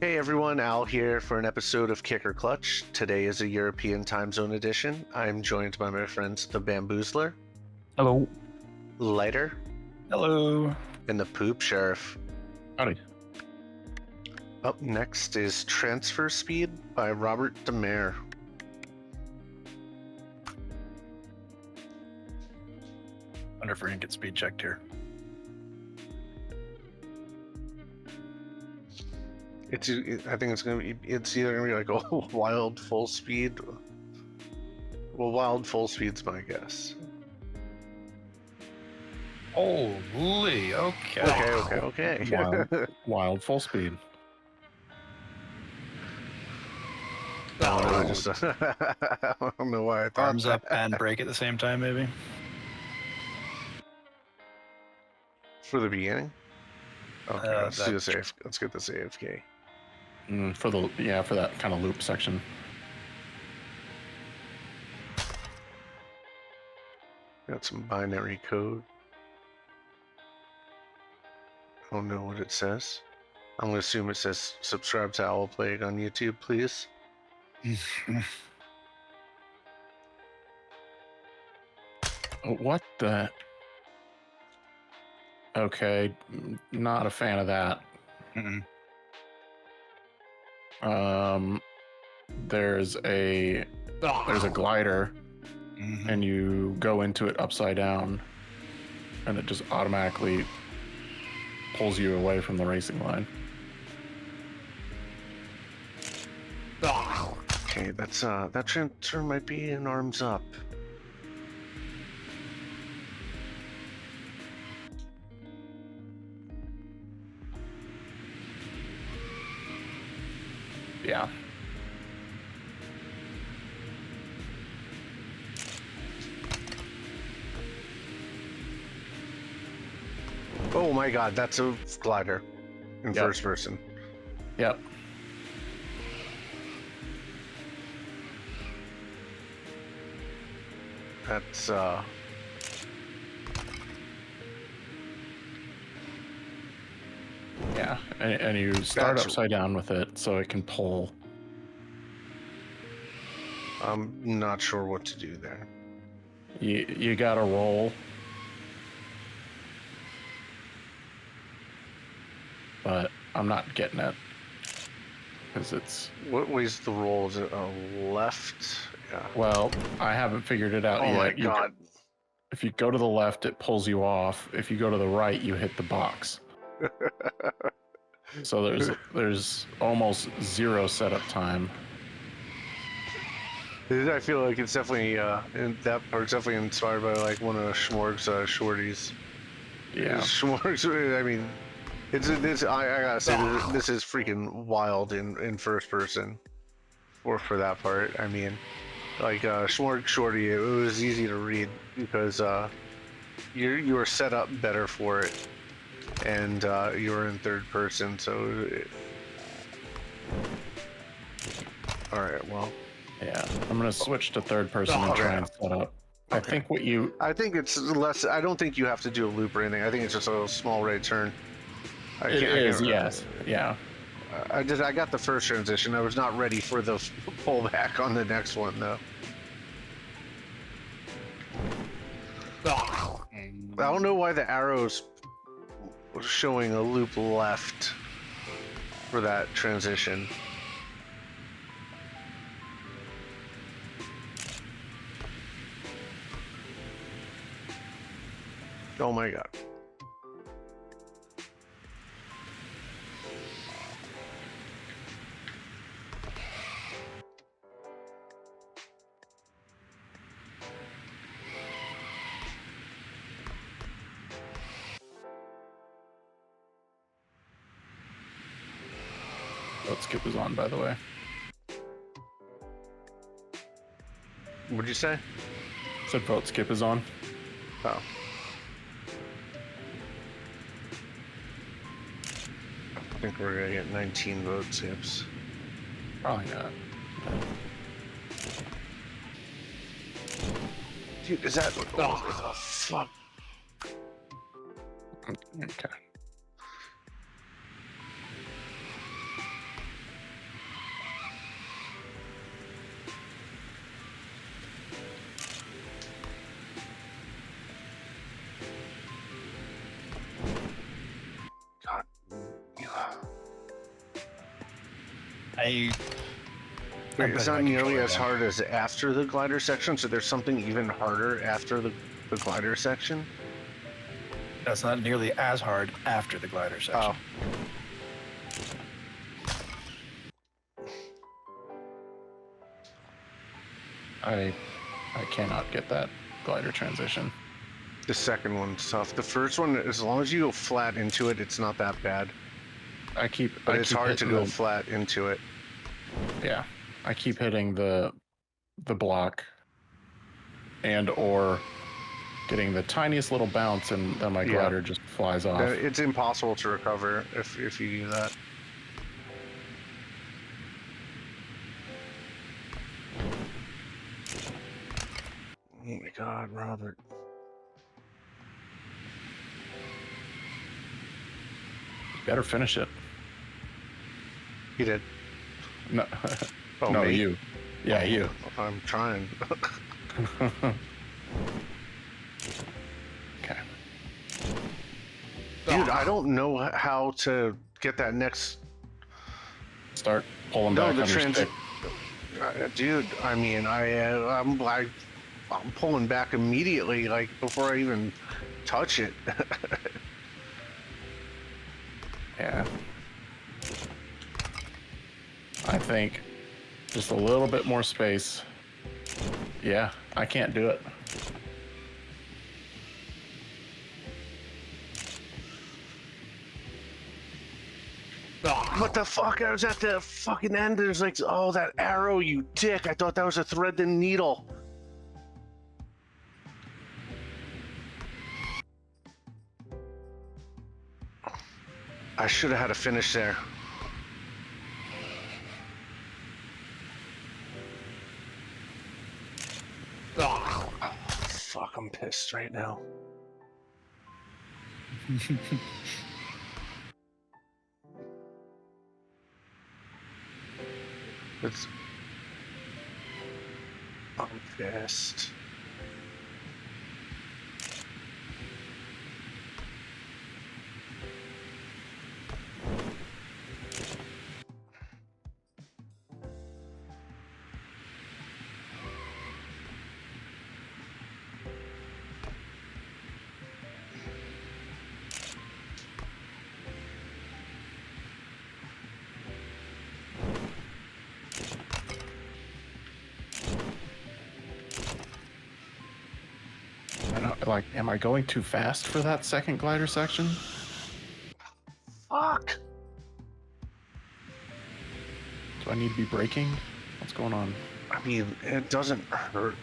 Hey everyone, Al here for an episode of Kick or Clutch. Today is a European time zone edition. I'm joined by my friends the Bamboozler, Hello. Leiter, Hello. and the PoopSheriff. Howdy. Up next is Transferspeed by Robertdemare. Wonder if we're gonna get speed checked here. I think it's gonna be. It's either gonna be like a wild full speed. Well, wild full speed's my guess. Holy, okay. Okay. Wild full speed. I don't know why I thought Arms that. up and break at the same time, maybe. For the beginning. Okay, let's that- do this. Let's get this AFK. For that kind of loop section. Got some binary code. I don't know what it says. I'm gonna assume it says subscribe to OwlPlague on YouTube, please. What the? Okay, not a fan of that. Mm-mm. There's a glider, Mhm. and you go into it upside down, and it just automatically pulls you away from the racing line. Okay, that transfer might be in arms up. Yeah. Oh my god, that's a glider in Yep. first person. Yep. That's Yeah, and you start That's- upside down with it so it can pull. I'm not sure what to do there. You gotta roll. But I'm not getting it. Because it's... What way's the roll? Is it left? Yeah. Well, I haven't figured it out Oh yet. my god. If you go to the left, it pulls you off. If you go to the right, you hit the box. So there's almost zero setup time. I feel like it's definitely that part's definitely inspired by like one of Schmorg's shorties. Yeah. Schmorg's. I mean, it's I gotta say this is freaking wild in first person. For that part, I mean, like Schmorg shorty, it was easy to read because you were set up better for it, and you were in third person. So, all right, well. Yeah. I'm gonna switch to third person and try and set up. I think what you... I think it's less. I don't think you have to do a loop or anything. I think it's just a small right turn. It is, yes. Yeah. I got the first transition. I was not ready for the pullback on the next one though. I don't know why the arrows was showing a loop left for that transition. Oh my god. Vote skip is on, by the way. What'd you say? Said vote skip is on. Oh. I think we're gonna get 19 vote skips. Probably not. Dude, is that... Oh, fuck. Okay. It's not nearly as hard as after the glider section, so there's something even harder after the glider section. That's not nearly as hard after the glider section. I cannot get that glider transition. The second one's tough. The first one, as long as you go flat into it, it's not that bad. But it's hard to go flat into it. Yeah, I keep hitting the block, and or getting the tiniest little bounce, and then my glider just flies off. It's impossible to recover if you do that. Oh my God, Robert. You better finish it. He did. No, Oh, no, me? you. Yeah, you. I'm trying. Okay. Dude, I don't know how to get that next. Start pulling back on your stick. Dude, I mean, I'm pulling back immediately, like before I even touch it. Yeah. I think just a little bit more space. Yeah, I can't do it. What the fuck? I was at the fucking end. There's like, oh, that arrow, you dick. I thought that was a thread and needle. I should have had a finish there. Oh, fuck, I'm pissed right now. I'm pissed. Like, am I going too fast for that second glider section? Fuck. Do I need to be braking? What's going on? I mean, it doesn't hurt.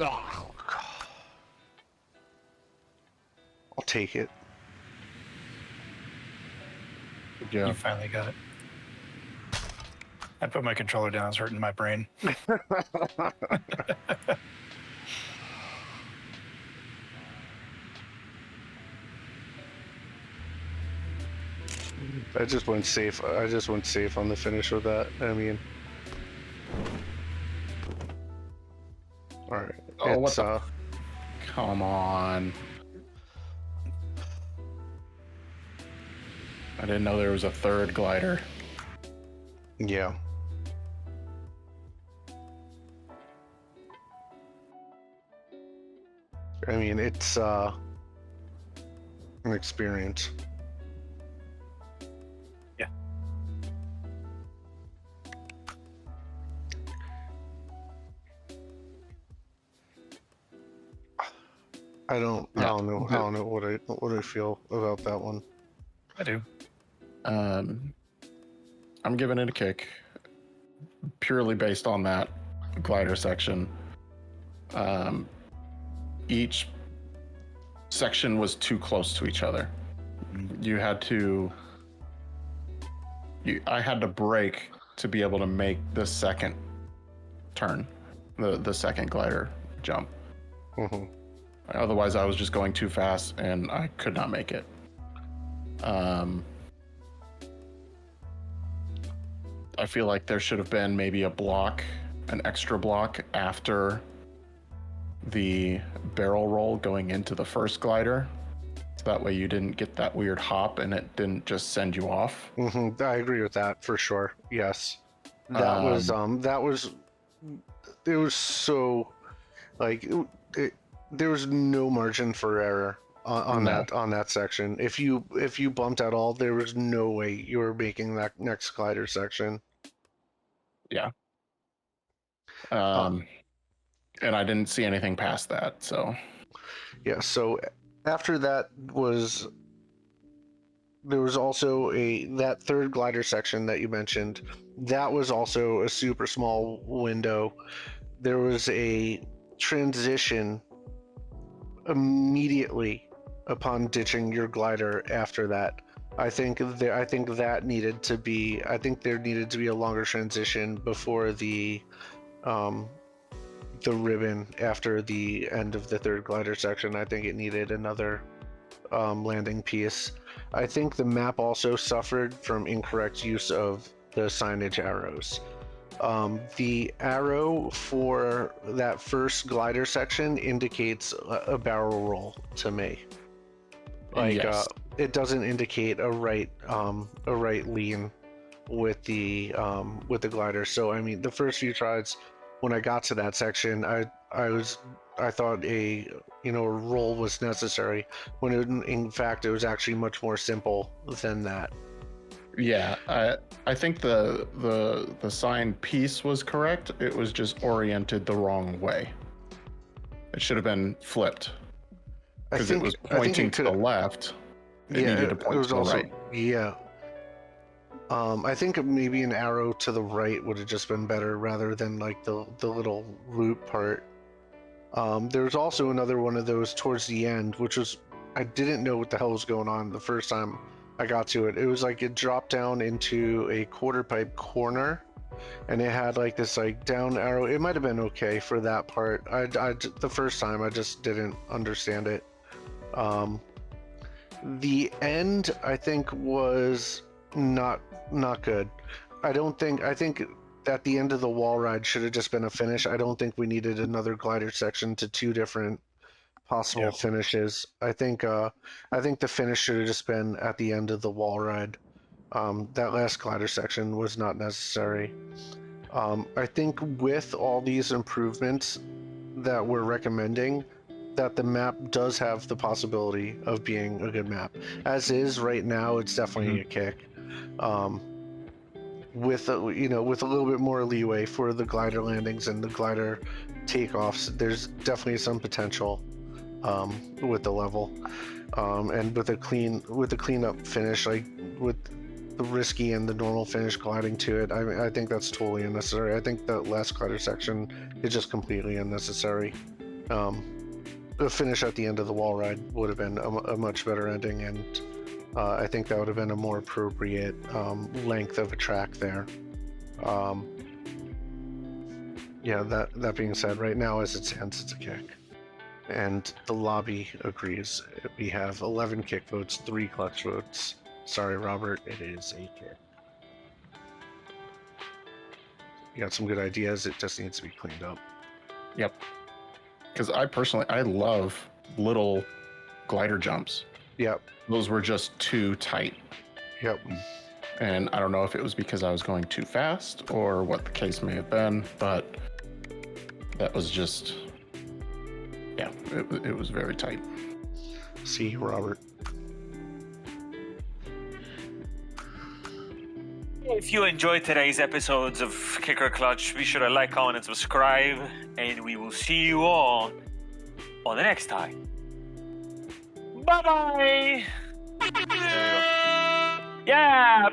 Oh, God. I'll take it. Good job. You finally got it. I put my controller down. It's hurting my brain. I just went safe. I just went safe on the finish with that. I mean, all right. Oh, what the? Come on. I didn't know there was a third glider. Yeah. I mean, it's an experience. Yeah. I don't know what I feel about that one. I do. I'm giving it a kick, purely based on that glider section. Each section was too close to each other. you had to. I had to brake to be able to make the second turn, the second glider jump. Mm-hmm. Otherwise, I was just going too fast and I could not make it. I feel like there should have been maybe an extra block after the barrel roll going into the first glider. So that way you didn't get that weird hop and it didn't just send you off. Mm-hmm. I agree with that for sure. Yes. It was so like there was no margin for error on that section. If you bumped at all, there was no way you were making that next glider section. Yeah. And I didn't see anything past that, so. Yeah, so after that there was also that third glider section that you mentioned. That was also a super small window. There was a transition immediately upon ditching your glider after that. I think there needed to be a longer transition before the ribbon after the end of the third glider section. I think it needed another landing piece. I think the map also suffered from incorrect use of the signage arrows. The arrow for that first glider section indicates a barrel roll to me. Yes. It doesn't indicate a right lean with the glider. So I mean, the first few tries, when I got to that section, I thought a roll was necessary, when in fact it was actually much more simple than that. Yeah, I think the sign piece was correct. It was just oriented the wrong way. It should have been flipped because it was pointing to the left. It needed to point to the right. Yeah. I think maybe an arrow to the right would have just been better rather than like the little loop part. There's also another one of those towards the end, which was, I didn't know what the hell was going on the first time I got to it. It was like it dropped down into a quarter pipe corner, and it had like this like down arrow. It might have been okay for that part. The first time I just didn't understand it. The end, I think, was not good. I think at the end of the wall ride should have just been a finish. I don't think we needed another glider section to two different possible finishes. I think the finish should have just been at the end of the wall ride. That last glider section was not necessary. I think with all these improvements that we're recommending, that the map does have the possibility of being a good map. As is right now, it's definitely a kick. With a little bit more leeway for the glider landings and the glider takeoffs, there's definitely some potential with the level, and with a cleanup finish, like with the risky and the normal finish gliding to it. I think that's totally unnecessary. I think that last glider section is just completely unnecessary. The finish at the end of the wall ride would have been a much better ending, and I think that would have been a more appropriate length of a track there. Yeah, that being said, right now as it stands, it's a kick. And the lobby agrees. We have 11 kick votes, 3 clutch votes. Sorry, Robert, it is a kick. You got some good ideas, it just needs to be cleaned up. Yep. Because I love little glider jumps. Yep. Those were just too tight. Yep. And I don't know if it was because I was going too fast or what the case may have been, but that was just, yeah, it was very tight. See, Robert. If you enjoyed today's episodes of Kicker Clutch, be sure to like, comment, and subscribe, and we will see you all on the next time. Bye-bye! Yeah,